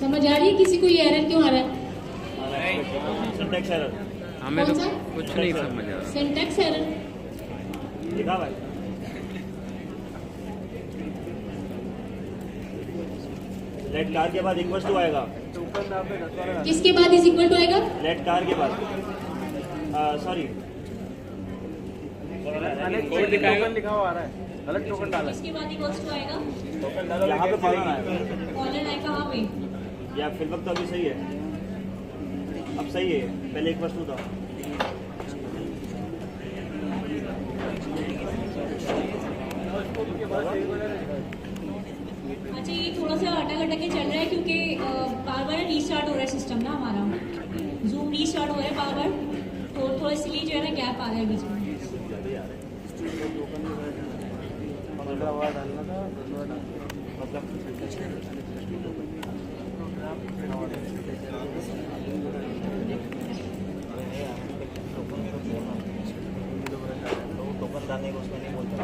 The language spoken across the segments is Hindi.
समझ आ रही है किसी को ये एरर क्यों आ रहा है? Syntax error. हमें तो कौन सा? कुछ नहीं समझ आ रहा। Syntax error. लिखा भाई लेट कार के बाद इक्वल टू आएगा। किसके बाद इज इक्वल टू आएगा? लेट कार के बाद सॉरी कोड दिखाएगा लिखा हुआ आ रहा है, गलत टोकन डाला है। किसके बाद इक्वल्स टू आएगा? टोकन डालो यहाँ पे कॉलन आएगा कॉलन है कहाँ पे? या फिर वक्त तो अभी सही है, अब सही है, पहले इक्वल टू था। अच्छा ये थोड़ा सा अटक के चल रहा है क्योंकि बार बार रीस्टार्ट हो रहा है सिस्टम ना हमारा, जूम रीस्टार्ट हो रहा है बार बार, तो थोड़ा इसलिए जो है ना गैप आ रहा है बीच में। टोकन डालने को उसमें नहीं बोलता।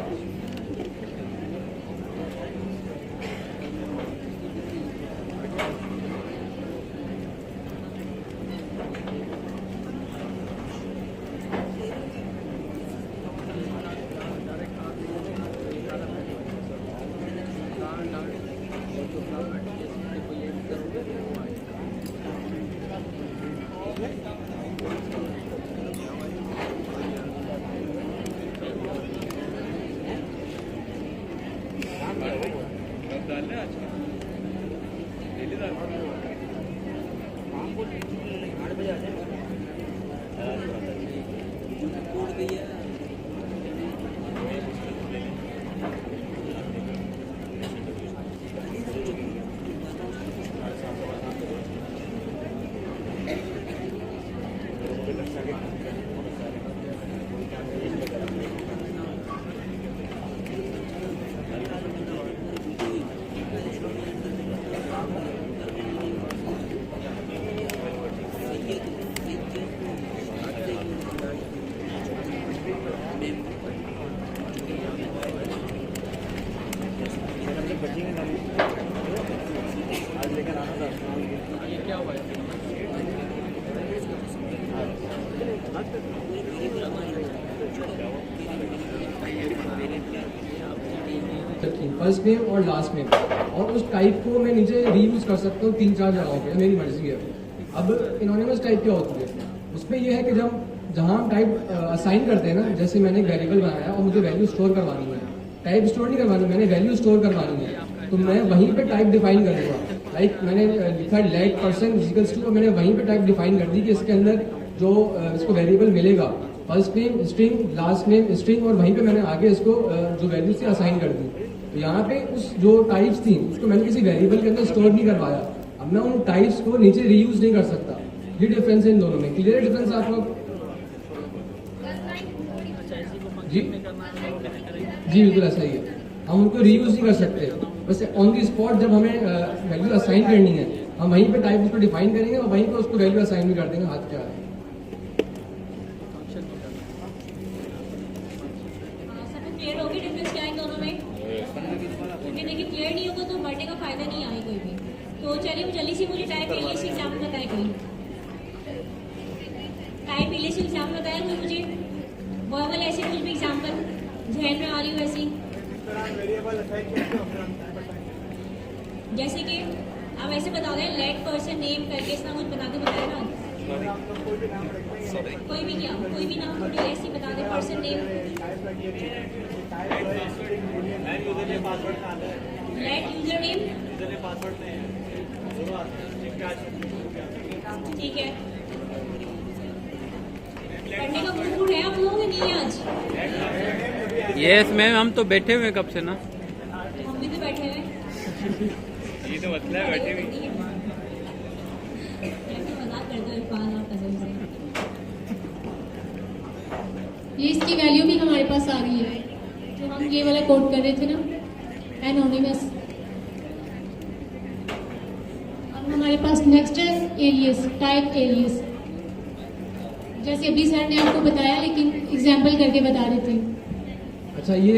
फर्स्ट नेम और लास्ट नेम, और उस टाइप को मैं नीचे रीयूज कर सकता हूँ 3-4 जगहों पे, मेरी मर्जी है। अब एनोनिमस टाइप क्या होती है, उसमें यह है कि जहाँ हम टाइप असाइन करते हैं ना, जैसे मैंने एक वेरिएबल बनाया और मुझे वैल्यू स्टोर करवानी है, टाइप स्टोर नहीं करवानी, मैंने वैल्यू स्टोर करवानी है, तो मैं वहीं पे टाइप डिफाइन कर दूंगा। लाइक मैंने लिखा लेट पर्सन इक्वल्स टू, मैंने वहीं पे टाइप डिफाइन कर दी कि इसके अंदर जो इसको वेरिएबल मिलेगा first name string, last name string, और वहीं पे मैंने आगे इसको जो वैल्यू थी असाइन कर दी। तो यहाँ पे उस जो टाइप्स थी उसको मैंने किसी वेरिएबल के अंदर स्टोर नहीं करवाया, अब मैं उन टाइप्स को नीचे रीयूज नहीं कर सकता। ये डिफरेंस है इन दोनों में। क्लियर डिफरेंस आपको? जी जी बिल्कुल ऐसा ही है, हम उनको रीयूज नहीं कर सकते। बस ऑन दी स्पॉट जब हमें वैल्यू असाइन करनी है, हम वहीं पे टाइप उसको डिफाइन करेंगे और वहीं पे उसको वैल्यू असाइन भी कर देंगे हाथ के हाथ। क्लियर होगी डिफरेंस क्या है दोनों में? क्योंकि देखिए क्लियर नहीं होगा तो बढ़ने का फायदा नहीं आए कोई भी। तो चलिए जल्दी से मुझे टाइप एलियस एग्जाम्पल बताए कोई, टाइप एलियस एग्जाम्पल बताया कोई मुझे, वर्बल ऐसे कुछ भी एग्जाम्पल जहन में आ रही हो वैसी, जैसे कि आप ऐसे बता रहे हैं लेट पर्सन नेम करके इतना कुछ बता के बताया ना, कोई भी क्या, कोई भी नाम थोड़ी ऐसे बता दे, person name, let user name, ठीक है। पढ़ने का मूड है आप लोगों के नहीं आज? यस मैम, हम तो बैठे हुए कब से ना। हम भी तो बैठे हुए, ये तो मतलब है बैठे हुए। मजाक करते हुए इरफान और कसम से। ये इसकी वैल्यू भी हमारे पास आ गई है, जो हम ये वाला कोड कर रहे थे ना, एनोनिमस। अब हमारे पास नेक्स्ट है एलियस, टाइप एलियस, जैसे अभी सर ने आपको बताया लेकिन एग्जाम्पल करके बता रहे थे। अच्छा, ये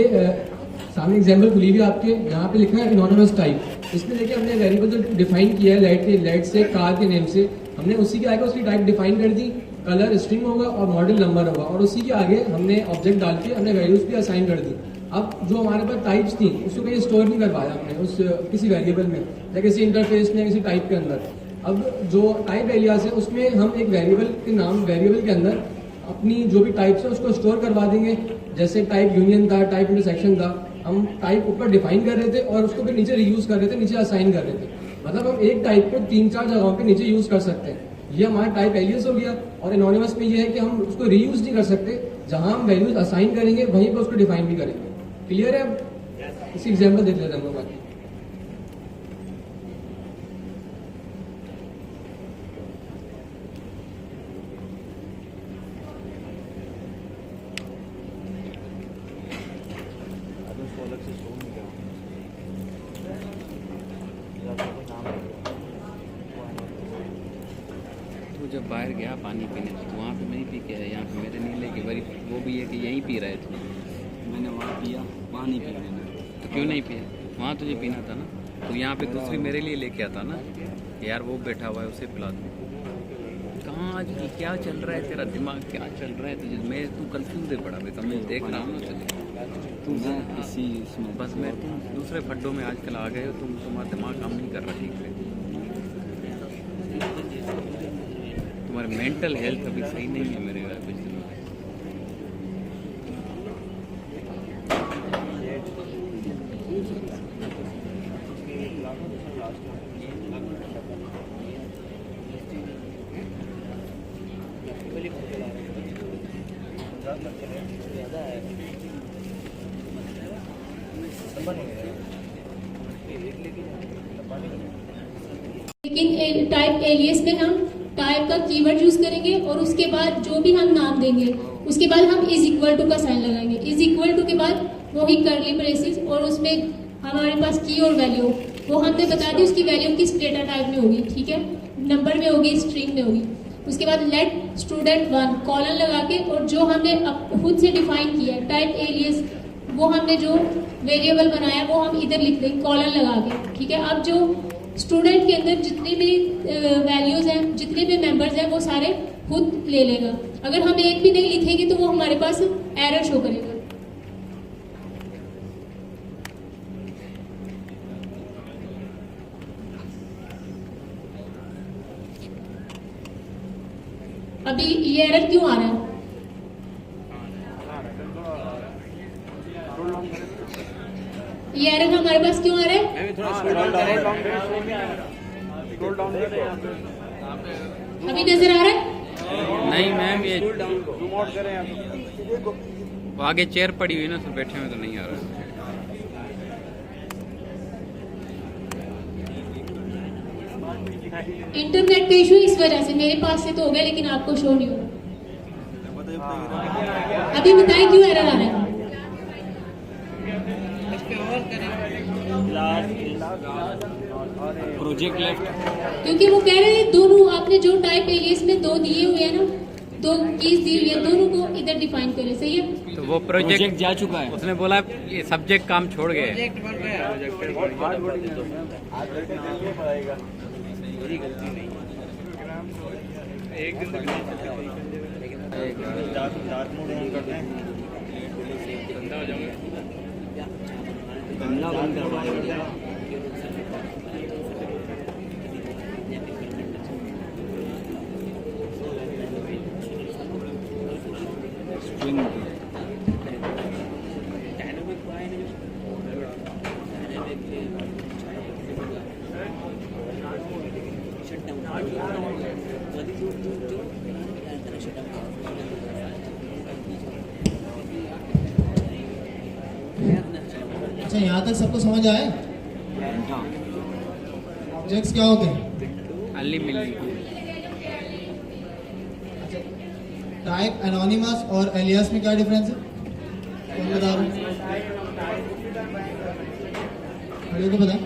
सामने एग्जाम्पल खुली हुई आपके, यहाँ पे लिखा है एनोनिमस टाइप। इसमें देखिए हमने वेरिएबल जो डिफाइन किया है लेट से कार के नेम से, हमने उसी के आगे उसकी टाइप डिफाइन कर दी, कलर स्ट्रिंग होगा और मॉडल नंबर होगा, और उसी के आगे हमने ऑब्जेक्ट डाल के हमने वैल्यूज भी असाइन कर दी। अब जो हमारे पास टाइप्स थी उसको कहीं स्टोर नहीं करवाया हमने उस किसी वेरिएबल में या किसी इंटरफेस में किसी टाइप के अंदर। अब जो टाइप एलियास है उसमें हम एक वेरिएबल के नाम वेरिएबल के अंदर अपनी जो भी टाइप्स है उसको स्टोर करवा देंगे। जैसे टाइप यूनियन था, टाइप इंटरसेक्शन था, हम टाइप ऊपर डिफाइन कर रहे थे और उसको फिर नीचे रीयूज कर रहे थे, नीचे असाइन कर रहे थे। मतलब हम एक टाइप को 3-4 जगहों पे नीचे यूज कर सकते हैं। ये हमारा टाइप एलियास हो गया। और एनोनिमस में ये है कि हम उसको रीयूज नहीं कर सकते, जहां हम वैल्यूज असाइन करेंगे वहीं पर उसको डिफाइन भी करेंगे। क्लियर है? अब इसी एग्जाम्पल देख लेते हैं हम लोग बाकी। वो जब बाहर गया पानी पीने तो वहाँ पे नहीं पी के आया, यहाँ पे मेरे नहीं लेके वही वो भी है कि यहीं पी रहे थे। मैंने वहाँ पिया, वहाँ नहीं पिया मैंने। तो क्यों नहीं पिया? वहाँ तुझे पीना था ना, तो यहाँ पे दूसरी मेरे लिए लेके आता ना, यार वो बैठा हुआ है उसे पिला दूँ। कहाँ आज क्या चल रहा है तेरा दिमाग, क्या चल रहा है तुझे? मैं तू कंफ्यूज है बड़ा बेटा, मैं देख रहा हूँ तुझे। तुम इसी इसमें बस मैं तुम दूसरे फड्डों में आजकल आ गए हो, तुम्हारा दिमाग काम नहीं कर रहा ठीक से। तुम्हारी मेंटल हेल्थ अभी सही नहीं है मेरे कुछ दिनों से। लेकिन टाइप एलियस में हम टाइप का कीवर्ड यूज करेंगे और उसके बाद जो भी हम नाम देंगे उसके बाद हम इज इक्वल टू का साइन लगाएंगे। इज इक्वल टू के बाद वही करली ब्रेसेस और उसमें हमारे पास की और वैल्यू वो हमने बता दी, उसकी वैल्यू किस डेटा टाइप में होगी, ठीक है, नंबर में होगी, स्ट्रिंग में होगी। उसके बाद लेट स्टूडेंट 1 कॉलन लगा के, और जो हमने खुद से डिफाइन किया टाइप एलियस, वो हमने जो वेरिएबल बनाया वो हम इधर लिख देंगे कॉलन लगा के, ठीक है। अब जो स्टूडेंट के अंदर जितनी भी वैल्यूज हैं, जितने भी मेंबर्स हैं, वो सारे खुद ले लेगा। अगर हम एक भी नहीं लिखेंगे तो वो हमारे पास एरर शो करेगा। अभी ये एरर क्यों आ रहा है? ये एरर हमारे पास क्यों आ रहा है? अभी नजर आ रहा है? नहीं मैम, ये आगे चेयर पड़ी हुई ना, तो बैठे हुए तो नहीं आ रहा। इंटरनेट का इशू इस वजह से, मेरे पास से तो हो गया लेकिन आपको शो नहीं हो रहा। अभी बताएं क्यों एरर आ रहा है? प्रोजेक्ट लेफ्ट, क्योंकि वो कह रहे हैं दोनों आपने जो टाइप एलियस में 2 दिए हुए हैं ना, 2 कीज दी हुई है, दोनों को इधर डिफाइन करें, सही है। तो वो प्रोजेक्ट जा चुका है। उसने बोला ये सब्जेक्ट काम छोड़ गए। एक दिन तक डार्क मोड ऑन करते हैं, ठंडा हो जाऊंगा। गमला बंद करवाया। स्ट्रिंग अच्छा, यहाँ तक सबको समझ आया? ऑब्जेक्ट्स क्या होते हैं? अली मिली अच्छा, टाइप एनोनिमस और एलियास में क्या डिफरेंस है? कौन बता रहा है? खड़े को बताएं।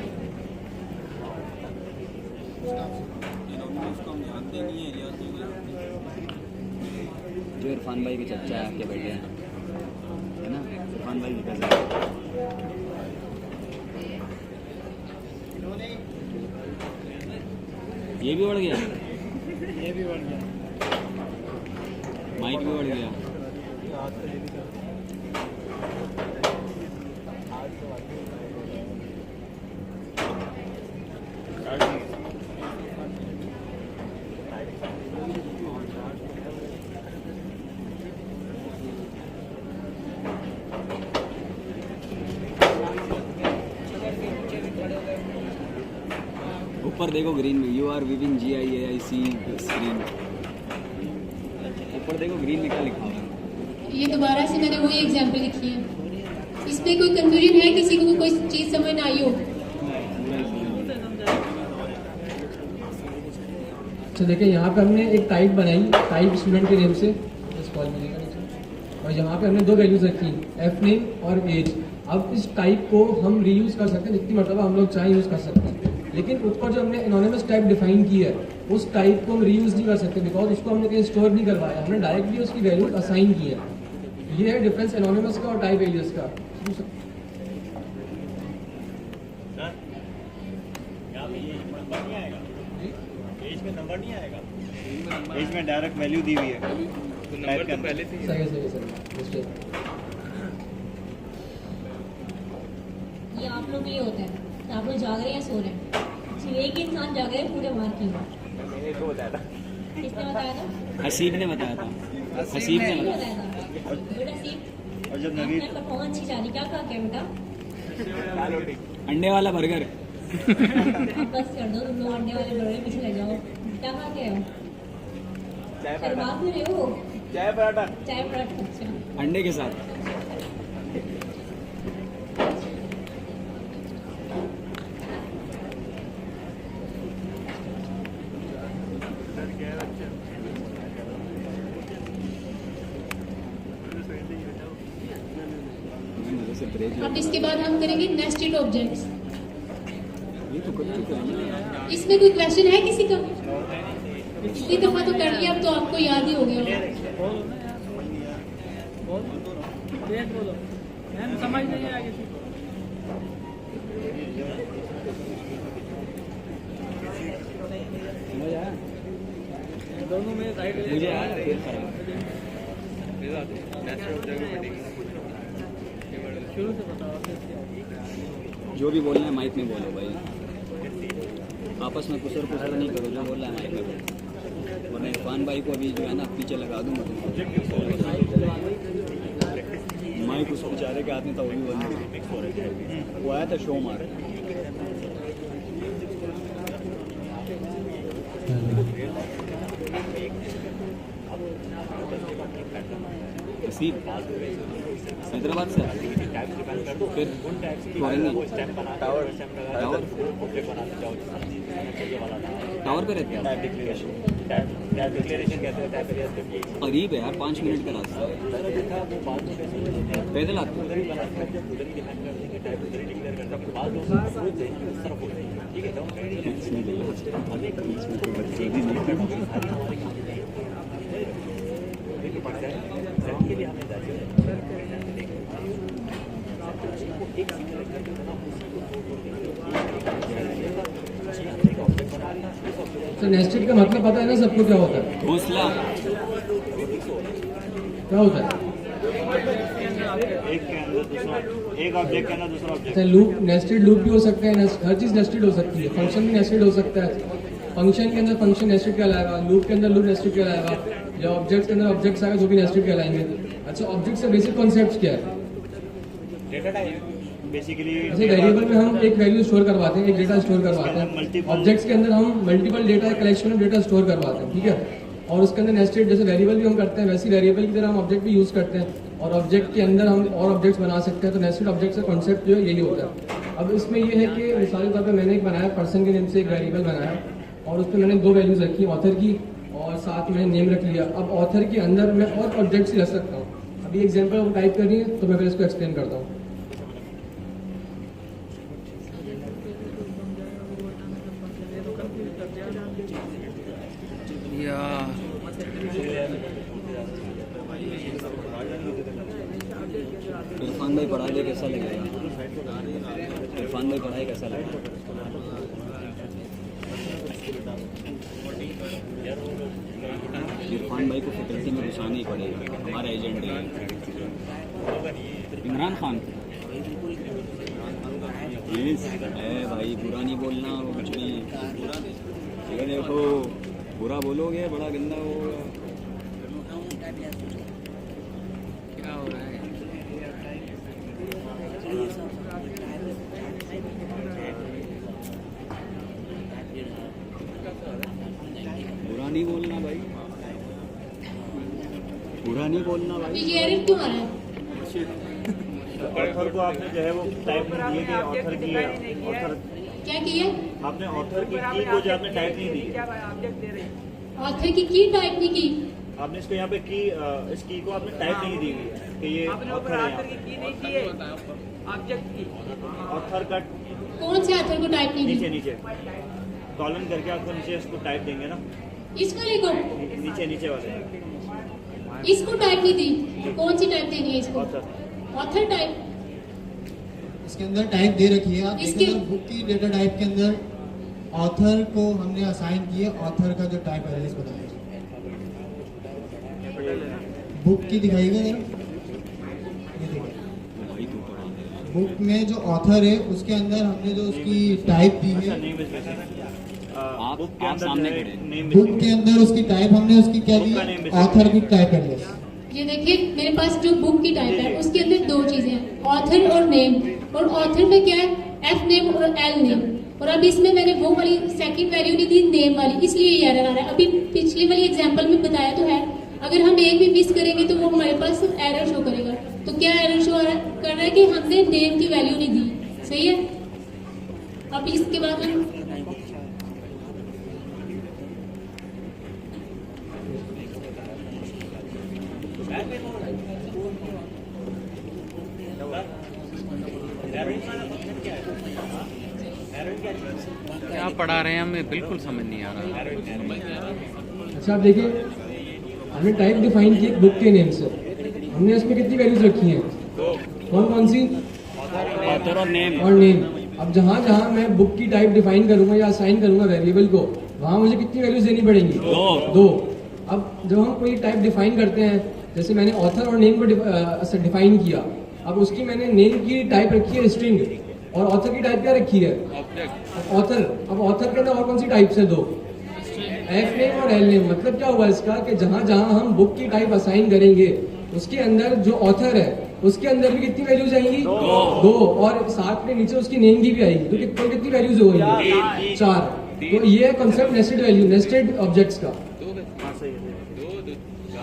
जो इरफान भाई के चचा है आपके बैठे हैं, है ना, इरफान भाई की कज़न। ये भी बढ़ गया, ये भी बढ़ गया। माइक भी बढ़ गया। ऊपर देखो ग्रीन में, you are viewing GIAIC screen. ऊपर देखो ग्रीन में क्या लिखा हुआ है। ये दोबारा से मैंने वही एग्जाम्पल लिखी है। इसमें कोई कंफ्यूजन है, किसी को कोई चीज़ समझ ना आई हो? अच्छा देखिए, यहाँ पे हमने एक टाइप बनाई, टाइप स्टूडेंट के नेम से इस कॉल में, और यहाँ पे हमने दो वैल्यूज रखी, एफ नेम और एज। अब इस टाइप को हम रीयूज कर सकते हैं, जितनी मरतबा हम लोग चाहें यूज कर सकते हैं। लेकिन ऊपर जो हमने एनोनिमस टाइप डिफाइन की है, उस टाइप को हम रीयूज नहीं कर सकते, बिकॉज उसको हमने कहीं स्टोर नहीं करवाया, हमने डायरेक्टली उसकी वैल्यूज असाइन की है। ये है डिफरेंस एनोनिमस का और टाइप एलियस का। यहाँ पे ये नंबर नहीं आएगा, एज में नंबर नहीं आएगा, एज में डायरेक्ट वैल्यू दी हुई है। तो नंबर तो पहले से ही है। सही। ये आप लोग के लिए होता है, तो आप लोग जाग रहे हैं या सो रहे हैं? सिर्फ एक ही इंसान जाग रहे हैं पूरे मार्क की। मैंने इसको बताया था। किसने बताया था? हसीब ने बताया था। हसीब ने नहीं बताया। बताया था बेटा। सीख, और जब नवीन आपने परफॉर्मेंस अच्छी जा रही, क्या कहा क्या बेटा? अंडे वाला बर्गर। आप बस कर दो, तुम लोग अंडे वाले बड़े पीछे लग जाओ। क्या खा के आए हो? शर्मा क्यों रहे हो? चाय पराठा। चाय पराठा। अच्छा, अंडे के साथ। अब इसके बाद हम करेंगे नेस्टेड ऑब्जेक्ट्स। ये तो कर चुके हैं। इसमें कोई क्वेश्चन है किसी का? पिछली दफा तो कर लिया, अब तो आपको याद ही हो गया होगा। समझ नहीं आया किसी समझ आया? दोनों में साइड मुझे आया फिर खराब। शुरू से बताओ। जो भी बोलना है माइक में बोलो भाई, आपस में कुसर नहीं करो, जो बोल रहा है माइक में बोलो, वरना इरफान भाई को अभी जो है ना पीछे लगा दूंगा। माइक उस बेचारे के हाथ में था, वही वो आया था शो मार। हैदराबाद से फिर टावर पे रहते हैं। करीब है यार, 5 मिनट का रास्ता। पैदल आते तो नेस्टेड का मतलब पता है ना सबको क्या होता है? घोंसला क्या होता है? एक के अंदर दूसरा, एक ऑब्जेक्ट के अंदर दूसरा ऑब्जेक्ट। अच्छा, लूप, नेस्टेड लूप भी हो सकता है, हर चीज़ नेस्टेड हो सकती है। फंक्शन भी नेस्टेड हो सकता है, फंक्शन के अंदर फंक्शन नेस्टेड कहलाएगा, लूप के अंदर लूप नेस्टेड कहलाएगा, या ऑब्जेक्ट के अंदर ऑब्जेक्ट्स आएगा जो भी नेस्टेड कहलाएंगे। अच्छा, ऑब्जेक्ट से बेसिक कॉन्सेप्ट क्या है? Data type basically. जैसे वेरिएबल में हम एक वैल्यू स्टोर करवाते हैं, एक डेटा स्टोर करवाते हैं। ऑब्जेक्ट्स के अंदर हम multiple data, collection of data store करवाते हैं, ठीक है। और उसके अंदर नेस्टेड, जैसे वेरिएबल भी हम करते हैं, वैसी वेरिएबल की तरह हम ऑब्जेक्ट भी यूज़ करते हैं, और ऑब्जेक्ट के अंदर हम और ऑब्जेक्ट्स बना सकते हैं। तो नेस्टेड ऑब्जेक्ट का कॉन्सेप्ट जो है यही होता है। अब इसमें ये है कि मिसाल के तौर पर मैंने एक बनाया, पर्सन के नेम से एक वेरिएबल बनाया, और उस पर मैंने 2 वैल्यूज रखी, ऑथर की और साथ में नेम रख लिया। अब ऑथर के अंदर मैं और ऑब्जेक्ट्स ही रख सकता हूँ। अभी एग्जाम्पल वो टाइप करनी है, तो मैं फिर इसको एक्सप्लेन करता हूँ। इरफान भाई पढ़ा दे कैसा लगेगा? इरफान भाई पढ़ाई कैसा लगेगा? इरफान भाई को फैकल्टी में घुसाना ही पड़ेगा, हमारा एजेंट है इमरान खान। भाई बुरा नहीं बोलना, कुछ भी अगर देखो बुरा बोलोगे बड़ा गंदा होगा। क्या हो रहा है? बुरा नहीं बोलना भाई, बुरा नहीं बोलना भाई। ये एरर क्यों आ रहा है? ऑथर को आपने जो है वो टाइप नहीं दिए कि ऑथर की ऑथर क्या किया? आपने ऑथर की को जो आपने टाइप नहीं दी, ऑथर की टाइप नहीं की। आपने इसको यहाँ पे की इस की को आपने टाइप नहीं दी हुई है कि ये ऑथर है। ऑथर का कौन से ऑथर को टाइप नहीं नीचे की? नीचे कॉलन करके आपको नीचे इसको टाइप देंगे ना, इस वाले को? नीचे नीचे वाले इसको टाइप नहीं दी, कौन सी टाइप देनी है इसको? ऑथर। Author type. इसके अंदर टाइप दे रखी है, आप इसके- देखिए बुक की डेटा टाइप के अंदर ऑथर को हमने असाइन किया, ऑथर का जो टाइप एड्रेस बताया बुक की दिखाइएगा जरा, ये देखिए भाई तू पढ़ा दे। बुक में जो ऑथर है उसके अंदर हमने जो उसकी टाइप दी अच्छा है, नेम इज आप- बुक के आप अंदर सामने जो है खड़े। नेम बुक के अंदर उसकी टाइप हमने उसकी क्या बुक दी, का name is- ऑथर की टाइप एड्रेस। ये देखिए मेरे पास जो बुक की टाइप है उसके अंदर दो चीजें हैं, ऑथर और नेम। और ऑथर में क्या है? एफ नेम और एल नेम। और अब इसमें मैंने वो वाली सेकंड वैल्यू नहीं दी, नेम वाली, इसलिए ये एरर आ रहा है। अभी पिछली वाली एग्जांपल में बताया तो है, अगर हम एक भी मिस करेंगे तो वो हमारे पास एरर शो करेगा। तो क्या एरर शो कर रहा है कि हमने नेम की वैल्यू नहीं दी। सही है। अब इसके बाद हम क्या पढ़ा रहे हैं हमें बिल्कुल समझ नहीं आ रहा। अच्छा आप देखिए, हमने टाइप डिफाइन की बुक के नेम से, हमने इसमें कितनी वैल्यूज रखी हैं? कौन कौन सी? ऑथर और नेम। और नेम। अब जहाँ जहाँ मैं बुक की टाइप डिफाइन करूंगा या असाइन करूंगा वेरिएबल को, वहाँ मुझे कितनी वैल्यूज देनी पड़ेंगी? दो। अब जब हम कोई टाइप डिफाइन करते हैं, जैसे मैंने ऑथर और नेम को डिफाइन किया, अब उसकी मैंने नेम की टाइप रखी है स्ट्रिंग और ऑथर की टाइप क्या रखी है? ऑथर। अब ऑथर के अंदर और कौन सी टाइप्स है? दो, एफ नेम और एल नेम। मतलब क्या हुआ इसका कि जहां जहां हम बुक की टाइप असाइन करेंगे उसके अंदर जो ऑथर है उसके अंदर भी कितनी वैल्यूज आएंगी? दो। और साथ में नीचे उसकी नेम की भी आएगी, तो कितनी वैल्यूज हो गई? चार। तो ये है concept nested value, nested objects का।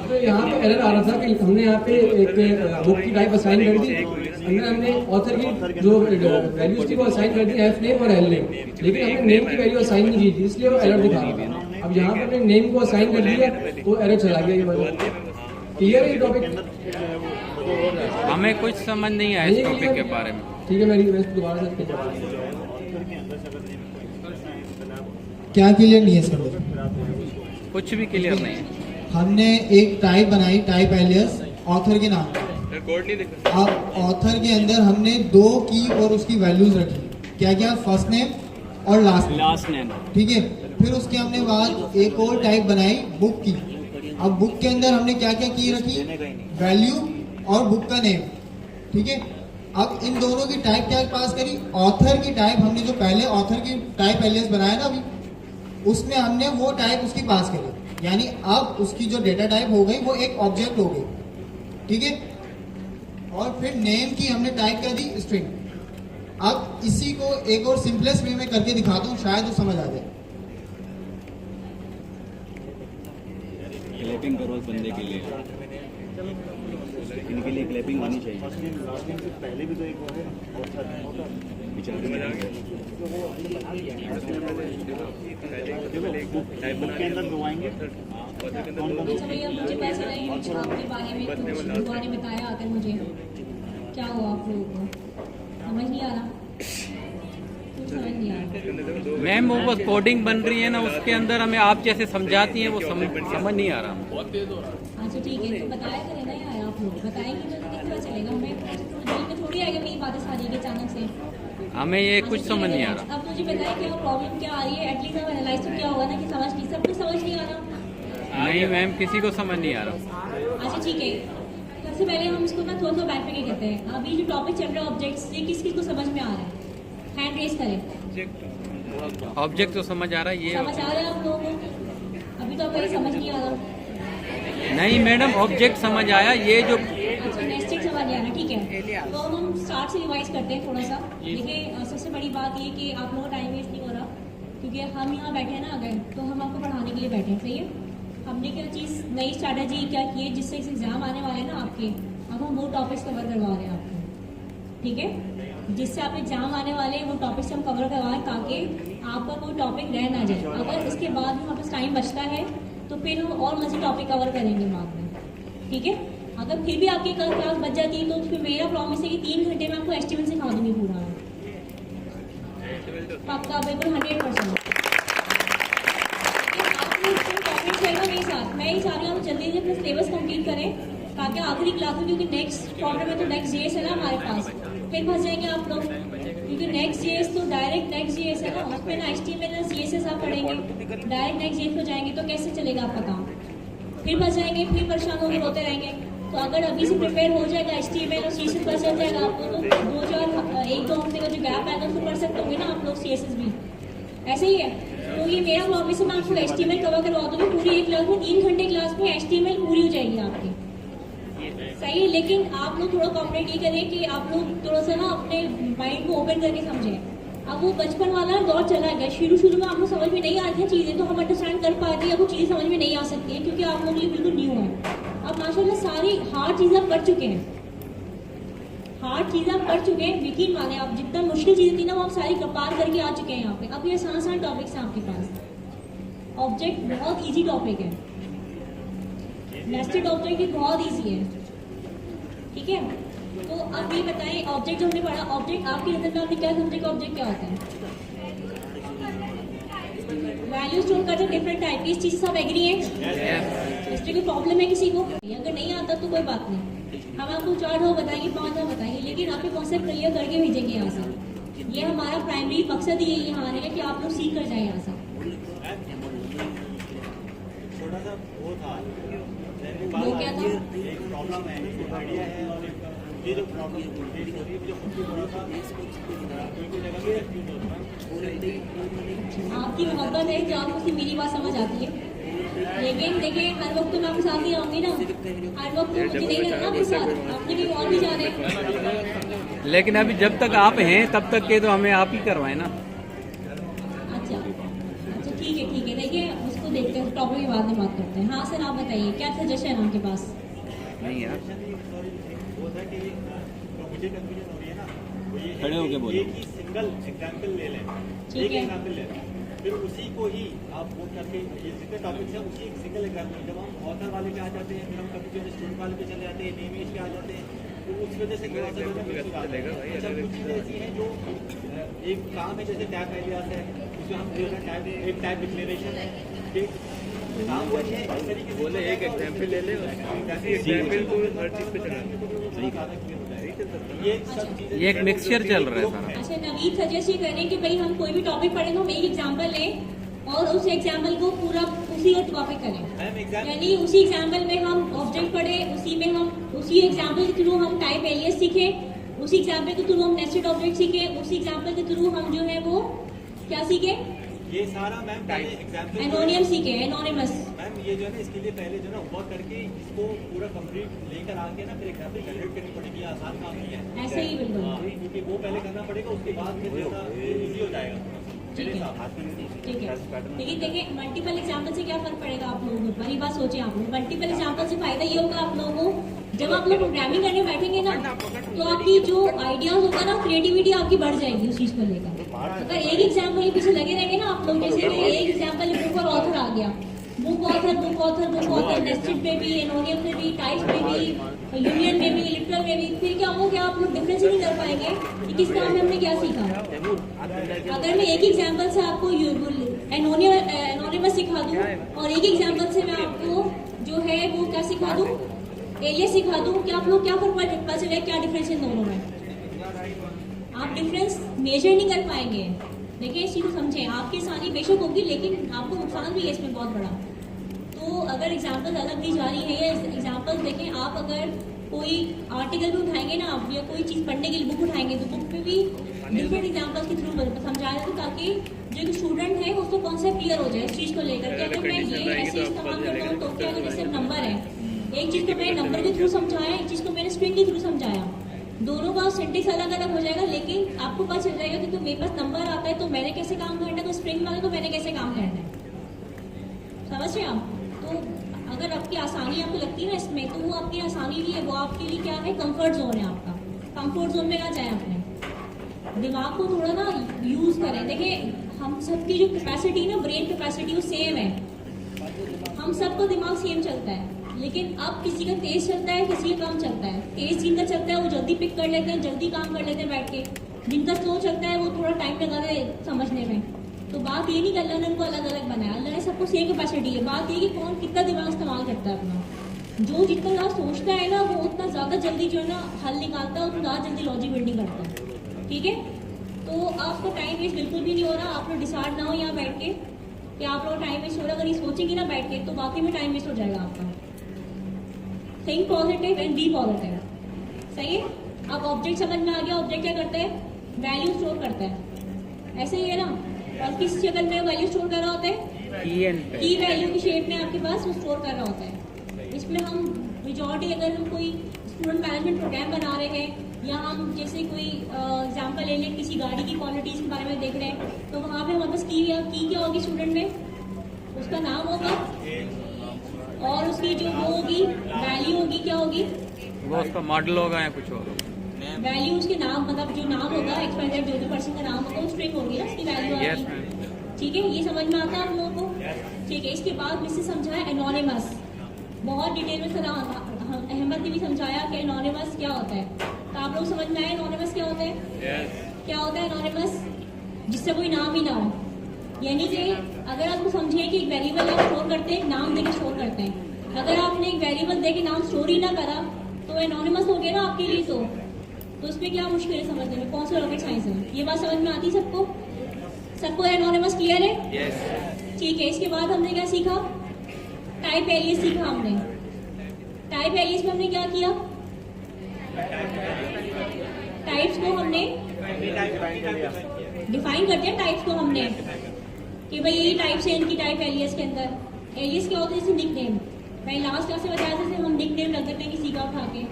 तो यहाँ पे एरर आ रहा था कि हमने यहाँ पे एक बुक की टाइप असाइन कर दी, अंदर हमने ऑथर की जो वैल्यूज थी वो असाइन कर दी एफ नेम और एल नेम, लेकिन हमने नेम की वैल्यू असाइन नहीं की थी, इसलिए वो एरर दिखा रहा था। अब यहाँ पे हमने नेम को असाइन कर दिया तो एरर चला गया। ये वाला क्लियर है ये टॉपिक? हमें कुछ समझ नहीं आया इस टॉपिक के बारे में। ठीक है, मैं दोबारा से explain करता हूँ। क्या क्लियर नहीं है इसके अंदर? कुछ भी क्लियर नहीं है। हमने एक टाइप बनाई, टाइप एलियस ऑथर के नाम। रिकॉर्ड नहीं दिखा। अब ऑथर के अंदर हमने दो की और उसकी वैल्यूज रखी, क्या क्या? फर्स्ट नेम और लास्ट नेम। ठीक है। फिर उसके हमने बाद एक और टाइप बनाई बुक की। अब बुक के अंदर हमने क्या क्या की रखी? वैल्यू और बुक का नेम। ठीक है। अब इन दोनों की टाइप क्या पास करी? ऑथर की टाइप हमने जो पहले ऑथर की टाइप एलियस बनाया ना अभी, उसमें हमने वो टाइप उसकी पास करी, यानी अब उसकी जो डेटा टाइप हो गई वो एक ऑब्जेक्ट हो गई। ठीक है। और फिर नेम की हमने टाइप कर दी स्ट्रिंग। अब इसी को एक और सिंपलेस्ट वे में करके दिखाता हूँ, शायद वो समझ आ जाए। क्लैपिंग करो उस बंदे के लिए, इनके लिए क्लैपिंग होनी चाहिए। फर्स्ट नेम लास्ट नेम से पहले भी तो एक वो है ऑथर बेचारे मजा गया। बुक के अंदर दो आएंगे। अच्छा भैया मुझे पैसे नहीं पूछा आपके बारे में, तो दुआ ने बताया आकर मुझे क्या हुआ आप लोगों को समझ नहीं आ रहा, कुछ समझ नहीं आ रहा। मैम वो बस कोडिंग बन रही है ना, उसके अंदर हमें आप जैसे समझाती हैं वो समझ नहीं आ रहा। अच्छा ठीक है, तो बताया करें ना यार, आप लोग बताएंगे तो कितना चलेगा? हमें दिल में थोड़ी आएगा मेरी बातें सारी के अचानक से। हमें ये कुछ समझ नहीं आ रहा। अब मुझे बताइए कि वो प्रॉब्लम क्या आ रही है, एटलीस्ट अब एनालाइज तो क्या होगा ना कि समझ नहीं, सबको समझ नहीं आ रहा। नहीं मैम, किसी को समझ नहीं आ रहा। अच्छा ठीक है, सबसे पहले हम इसको ना थोड़ा सा बैठ के कहते हैं। अभी जो टॉपिक चल रहा है ऑब्जेक्ट्स, ये किस किस को समझ में आ रहा है? हैंड रेज करें। ऑब्जेक्ट तो समझ आ रहा है, ये समझ आ रहा है आप लोगों को? अभी तो आपको समझ नहीं आ रहा। नहीं मैडम, ऑब्जेक्ट समझ आया, ये जो अच्छा नेस्टेड समझ आ रहा, ठीक है। तो हम स्टार्ट से रिवाइज करते हैं थोड़ा सा। देखिए सबसे बड़ी बात ये कि आप लोगों का टाइम वेस्ट नहीं हो रहा, क्योंकि हम यहाँ बैठे हैं ना, अगर तो हम आपको पढ़ाने के लिए बैठे हैं, सही है। हमने क्या चीज़ नई स्ट्रैटेजी क्या की है, जिससे एग्जाम आने वाले हैं ना आपके, अब हम वो टॉपिक्स कवर करवा रहे हैं आपको, ठीक है। जिससे आप एग्जाम आने वाले हैं वो टॉपिक्स हम कवर करवाएं, ताकि आपका कोई टॉपिक रह ना जाए। अगर इसके बाद भी हमारे पास टाइम बचता है तो फिर हम और मज़ीद टॉपिक कवर करेंगे बाद में, ठीक है। अगर फिर भी आपकी कल क्लास बच जाती है तो फिर मेरा प्रॉमिस है कि 3 घंटे में आपको एस्टिमेट सिखा दूंगी पूरा, पक्का, बिल्कुल 100%। मेरे साथ मैं ही चाह रही हूँ जल्दी से अपना सिलेबस कंप्लीट करें, ताकि आखिरी क्लास में, क्योंकि नेक्स्ट क्वार्टर में तो नेक्स्ट जेएस है ना हमारे पास, फिर फंस जाएंगे आप लोग, क्योंकि नेक्स्ट जेएस तो डायरेक्ट नेक्स्ट जेएस है ना, उसमें ना HTML CSS आप पढ़ेंगे, डायरेक्ट नेक्स्ट जेएस पर जाएंगे तो कैसे चलेगा आपका काम? फिर फंस जाएंगे, फिर परेशान होकर रोते रहेंगे। तो अगर अभी से प्रिपेयर हो जाएगा, HTML और CSS पर चल जाएगा आपको, तो 1-2 हफ्ते का जो गैप आएगा उसको पढ़ सकते होंगे ना आप लोग, CSS भी ऐसे ही है। तो ये मेरा प्रॉमिस है, मैं आपको HTML कवर करवा दूंगी पूरी एक क्लास में, 3 घंटे क्लास में HTML पूरी हो जाएगी आपकी, सही है। लेकिन आप लोग थोड़ा कॉपरेट ये करें कि आप लोग थोड़ा सा ना अपने माइंड को ओपन करके समझें। अब वो बचपन वाला दौर चला गया, शुरू में आप लोग समझ में नहीं आती हैं चीज़ें, तो हम अंडरस्टैंड कर पाते हैं, अब वो चीज़ें समझ में नहीं आ सकती हैं, क्योंकि आप लोग ये बिल्कुल न्यू है। अब माशाल्लाह सारी हार्ड चीज़ें आप कर चुके हैं, हार्ड चीज़ें आप कर चुके हैं, यकीन माने आप, जितना मुश्किल चीज़ें थी ना वो आप सारी कपार करके आ चुके हैं यहाँ पे। अब ये आसान टॉपिक्स हैं आपके पास। ऑब्जेक्ट बहुत ईजी टॉपिक है, नेस्टेड ऑब्जेक्ट भी बहुत ईजी है, ठीक है। तो अब ये बताएं, ऑब्जेक्ट जो हमने पढ़ा, ऑब्जेक्ट आपकी नजर में आपने क्या समझे कि ऑब्जेक्ट क्या होता है? वैल्यू स्टोर करते डिफरेंट टाइप की, इस चीज से सब एग्री हैं? इसमें कोई प्रॉब्लम है किसी को? अगर नहीं आता तो कोई बात नहीं, हम आपको 4 बताएंगे, 5 बताएंगे, लेकिन आपके कॉन्सेप्ट क्लियर करके भेजेंगे यहाँ से। ये हमारा प्राइमरी मकसद ही यहाँ आने का कि आप लोग सीख कर जाए यहाँ से। छोटा सा वो था, वो क्या था? एक प्रॉब्लम है, एक आइडिया है, और ये जो प्रॉब्लम फेस हो रही है, मुझे खुद भी थोड़ा सा कोई जगह पे कंफ्यूज होता है। आपकी मोहब्बत है जो आपको सिर्फ मेरी बात समझ आती है, लेकिन देखिए हर वक्त तो मैं आपके साथ ही रहूंगी ना, हर वक्त तो मुझे नहीं रहना आपके साथ, आपने भी और भी जाने। लेकिन अभी जब तक आप हैं तब तक के तो हमें आप ही करवाएं ना। अच्छा ठीक है, देखिए उसको देखते हैं, टॉपिक के बाद में बात करते हैं। हाँ सर आप बताइए, क्या सजेशन है आपके पास? नहीं यार, वो था कि तो मुझे कंफ्यूजन हो रही है ना, वो ये खड़े होके बोलो। एक ही सिंगल एग्जांपल ले लें, ठीक है। एग्जांपल ले लें, फिर उसी को ही आप वो करके, ये जितने टॉपिक्स हैं उसी एक सिंगल एग्जांपल, जब हम ऑथर वाले पे आ जाते हैं, फिर हम कभी जो स्टूडेंट वाले पे चले जाते हैं, नेमेज पे आ जाते हैं, तो उस वजह से थोड़ा सा जो है मिक्स हो जाता है। अच्छा कुछ चीज़ें ऐसी हैं जो एक काम है, जैसे टैब आइडियाज है, उसमें हम जो है एक टाइप डिक्लेरेशन है, ठीक काम वो है, इस तरीके से बोले एक एग्जाम्पल ले ले, एग्जाम्पल को हर चीज पे चढ़ा ये सब चीजें, ये एक मिक्सचर चल रहा है सारा। अच्छा नवीद सजेस्ट ये करें कि भाई हम कोई भी टॉपिक पढ़ें तो हम एक एग्जाम्पल लें और उस एग्जाम्पल को पूरा उसी और टॉपिक करें, यानी उसी एग्जाम्पल में हम ऑब्जेक्ट पढ़ें, उसी में हम उसी एग्जाम्पल के थ्रू हम टाइप एलियस सीखें, उसी एग्जाम्पल के थ्रू हम नेस्टेड ऑब्जेक्ट सीखें, उसी एग्जाम्पल के थ्रू हम जो है वो क्या सीखें, ये सारा मैम पहले एग्जाम्पल एनोनियम सीखे, एनोनिमस। मैम ये जो है ना, इसके लिए पहले जो है ना वर्क करके इसको पूरा कंप्लीट लेकर आके ना फिर एग्जाम्पल जनरेट करनी पड़ेगी, आसान काम नहीं है। ऐसे ही बिल्कुल, हाँ, क्योंकि वो पहले करना पड़ेगा, उसके बाद फिर इजी हो जाएगा मेरे हिसाब से। ठीक है। लेकिन देखिए मल्टीपल एग्जाम्पल से क्या फर्क पड़ेगा आप लोगों को, बड़ी बात सोचें आप लोग। मल्टीपल एग्जाम्पल से फायदा ये होगा आप लोगों को, जब आप लोग प्रोग्रामिंग करने बैठेंगे ना तो आपकी जो आइडियाज होगा ना, क्रिएटिविटी आपकी बढ़ जाएगी उस चीज को लेकर। अगर एक एग्जाम्पल के पीछे लगे रहेंगे ना आप लोग, जैसे कि एक एग्जाम्पल बुक और ऑथर आ गया, बुक ऑथर नेस्टेड में भी, एनोनियम में भी, टाइप्स में भी, यूनियन में भी, लिटरल में भी, फिर क्या हो गया आप लोग डिफरेंस नहीं कर पाएंगे कि किस काम में हमने क्या सीखा। अगर मैं एक एग्जाम्पल से आपको एनोनिमस सिखा दूं और एक एग्जाम्पल से मैं आपको जो है वो क्या सिखा दूं, एलियस सिखा दूं, क्या आप लोग क्या फर्क पता चले, क्या डिफरेंस है दोनों में? आप डिफरेंस मेजर नहीं कर पाएंगे। देखिए इस चीज़ को समझें, आपकी आसानी बेशक होगी लेकिन आपको नुकसान भी है इसमें बहुत बड़ा। तो अगर एग्जाम्पल अलग दी जा रही है या एग्जाम्पल देखें, आप अगर कोई आर्टिकल भी उठाएंगे ना आप, या कोई चीज़ पढ़ने के लिए बुक उठाएंगे तो बुक में भी डिफरेंट एग्जाम्पल के थ्रू समझाया जाता, ताकि जो स्टूडेंट है उसको कॉन्सेप्ट क्लियर हो जाए इस चीज़ को लेकर कि अगर मैं ये ऐसे इस्तेमाल करता हूँ तो क्या, अगर जैसे नंबर है, एक चीज़ को मैंने नंबर के थ्रू समझाया, एक चीज़ को मैंने स्ट्रिंग के थ्रू समझाया, दोनों का सेंटेंस अलग अलग हो जाएगा, लेकिन आपको पता चल जाएगा कि तो मेरे पास नंबर आता है तो मैंने कैसे काम करना है, तो स्ट्रिंग में आता है तो मैंने कैसे काम करना है। समझ रहे आप? तो अगर आपकी आसानी आपको लगती है ना इसमें, तो वो आपकी आसानी नहीं है, वो आपके लिए क्या है, कंफर्ट जोन है आपका। कंफर्ट जोन में ना जाए, अपने दिमाग को थोड़ा ना यूज करें। देखिए हम सबकी जो कैपेसिटी ना, ब्रेन कैपेसिटी वो सेम है, हम सबका दिमाग सेम चलता है, लेकिन अब किसी का तेज चलता है, किसी का कम चलता है। तेज जिनका चलता है वो जल्दी पिक कर लेते हैं, जल्दी काम कर लेते हैं बैठ के, जिनका स्लो चलता है वो थोड़ा टाइम लगाते हैं समझने में। तो बात ये नहीं कि अल्लाह ने उनको अलग अलग बनाया, अल्लाह ने सबको सेम कैपेसिटी है। बात ये कि कौन कितना दिमाग इस्तेमाल करता है अपना। जो जितना ज़्यादा सोचता है ना वो उतना ज़्यादा जल्दी जो है ना हल निकालता है, उतना ज़्यादा जल्दी लॉजिक बिल्डिंग करता है। ठीक है, तो आपको टाइम वेस्ट बिल्कुल भी नहीं हो रहा। आप लोग डिसाइड ना हो यहाँ बैठ के कि आप लोग टाइम वेस्ट हो रहा, अगर ये सोचेंगे ना बैठ के तो वाकई में टाइम वेस्ट हो जाएगा आपका। Think positive and be positive, सही है। अब ऑब्जेक्ट समझ में आ गया, ऑब्जेक्ट क्या करता है, वैल्यू स्टोर करता है, ऐसे ही है ना। और किस शक्ल में वैल्यू स्टोर कर रहा होता है, की वैल्यू की शेप में आपके पास वो स्टोर कर रहा होता है। इसमें हम मेजॉरिटी, अगर हम कोई स्टूडेंट मैनेजमेंट प्रोग्राम बना रहे हैं या हम जैसे कोई एग्जाम्पल ले लें, किसी गाड़ी की क्वालिटीज के बारे में देख रहे हैं, तो वहाँ पे हमारे पास की क्या होगी स्टूडेंट में, उसका नाम होगा और उसकी जो वो होगी वैल्यू होगी, क्या होगी, वो उसका मॉडल होगा या कुछ और वैल्यू उसके नाम, मतलब जो नाम होगा एक्सपायर्ड जो पर्सन का नाम होगा वो स्ट्रिंग होगी ना, उसकी वैल्यू आएगी। ठीक है, ये समझ में आता है आप लोगों को? ठीक है, इसके बाद मिससे समझाया एनोनिमस, बहुत डिटेल में सर अहमद ने भी समझाया कि एनोनिमस क्या होता है। तो आप लोग समझ में आए एनोनिमस क्या होता है? क्या होता है एनोनिमस? जिससे कोई नाम ही ना हो, यानी कि अगर आपको समझिए कि एक वेरिएबल आप स्टोर करते हैं, नाम देके स्टोर करते हैं। अगर आपने एक वेरिएबल देके नाम स्टोर ही ना करा तो एनोनिमस हो गया ना आपके लिए। तो उसमें क्या मुश्किल है समझने में, कौन सा रॉकेट साइंस है? ये बात समझ में आती सबको? सबको एनोनिमस क्लियर है? ठीक है, इसके बाद हमने क्या सीखा, टाइप एलियस सीखा हमने। टाइप एलियस में हमने क्या किया, टाइप्स को हमने डिफाइन कर दिया, टाइप्स को हमने कि भाई ये टाइप्स है इनकी टाइप एलियस के अंदर। एलियस क्या होता है, जैसे निक नेम, मैंने लास्ट क्लास में बताया जैसे हम निक नेम रख देते हैं किसी का उठा के,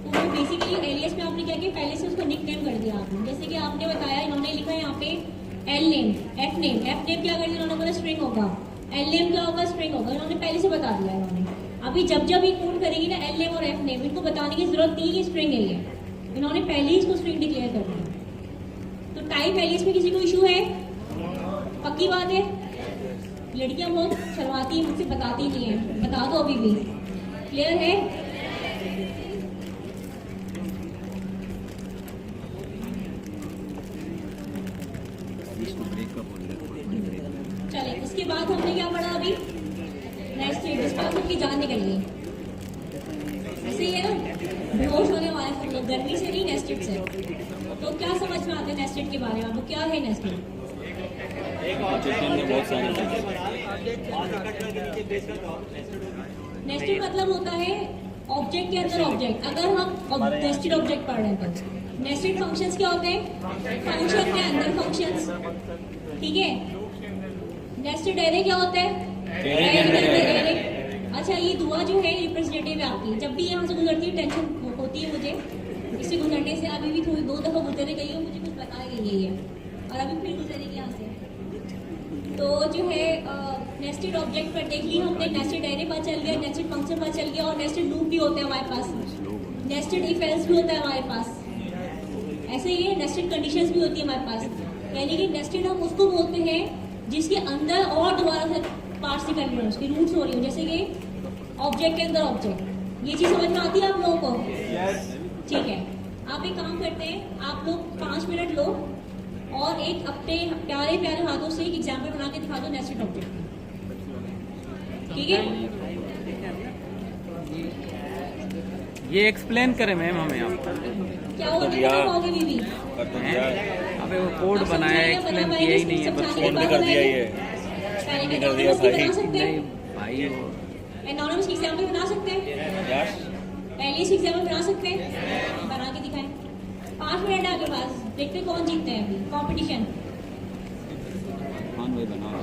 तो बेसिकली एलियस में आपने क्या किया, पहले से उसको निक नेम कर दिया आपने। जैसे कि आपने बताया, इन्होंने लिखा है यहाँ पे L name, F name. F name क्या कर दिया इन्होंने, बोला स्ट्रिंग होगा। एल नेम क्या होगा, स्ट्रिंग होगा। इन्होंने पहले से बता दिया इन्होंने। अभी जब जब ये कोड करेगी ना एल नेम और एफ नेम, इनको बताने की जरूरत नहीं कि स्ट्रिंग है ये, इन्होंने पहले ही इसको स्ट्रिंग डिक्लेयर कर दिया। तो टाइप एलियस में किसी को इशू है? पक्की बात है, लड़कियां बहुत शर्माती मुझसे बताती नहीं है, बता दो अभी भी। क्लियर है? चले, इसके बाद हमने क्या पढ़ा अभी, नेक्स्ट स्टेज, जिस पर सबकी जान निकल गई। ऐसे ही है ना, बेहोश होने वाले सब लोग, गर्मी से नहीं नेस्टेड से। तो क्या समझ में आता है नेस्टेड के बारे में? आपको क्या है नेस्टेड? नेस्टेड मतलब होता है ऑब्जेक्ट के अंदर ऑब्जेक्ट। अगर हम नेस्टेड ऑब्जेक्ट पढ़ रहे हैं तो नेस्टेड फंक्शंस क्या होते हैं, फंक्शन के अंदर फंक्शंस। ठीक है, नेस्टेड एरे क्या होता है, एरे के अंदर एरे। अच्छा, ये दुआ जो है रिप्रेजेंटेटिव है आपकी। जब भी यहाँ से गुजरती है टेंशन होती है मुझे इससे गुजरने से। अभी भी थोड़ी 2 दफ़ा गुजरने गई हूँ, मुझे कुछ पता ही है और अभी फिर गुजरेगी यहाँ से। तो जो है नेस्टेड ऑब्जेक्ट पर देख ली हमने, नेस्टेड एरे पता चल गया, नेस्टेड फंक्शन पता चल गया, और नेस्टेड लूप भी होता है हमारे पास, नेस्टेड इफ एल्स भी होता है हमारे पास। ऐसे ही नेस्टेड कंडीशंस भी होती है हमारे पास। यानी कि नेस्टेड हम उसको बोलते हैं जिसके अंदर और दोबारा से पार्ट्स निकल रहे हैं, उसकी रूट्स हो रही हो, जैसे कि ऑब्जेक्ट के अंदर ऑब्जेक्ट। ये चीज़ समझ में आती है आप लोगों को? ठीक है, आप एक काम करते हैं, आप लोग 5 मिनट लो और एक अपने प्यारे प्यारे हाथों से एक एग्जाम्पल बना के दिखा दो नेस्टेड ऑब्जेक्ट। ठीक है, ये एक्सप्लेन करें मैम हमें आप। क्या होगा, कितना पाओगे बीवी? अबे वो कोड बनाया है, एक्सप्लेन किया ही नहीं है, बस कोड भी कर दिया ये। पहले कर दिया भाई। नहीं भाई वो एनोनिमस की एग्जांपल बना सकते हैं? पहले से एग्जांपल बना सकते हैं? बना के दिखाएं। 5 मिनट है आपके पास, देखते हैं कौन जीतते हैं अभी कंपटीशन। हाँ भाई बनाओ।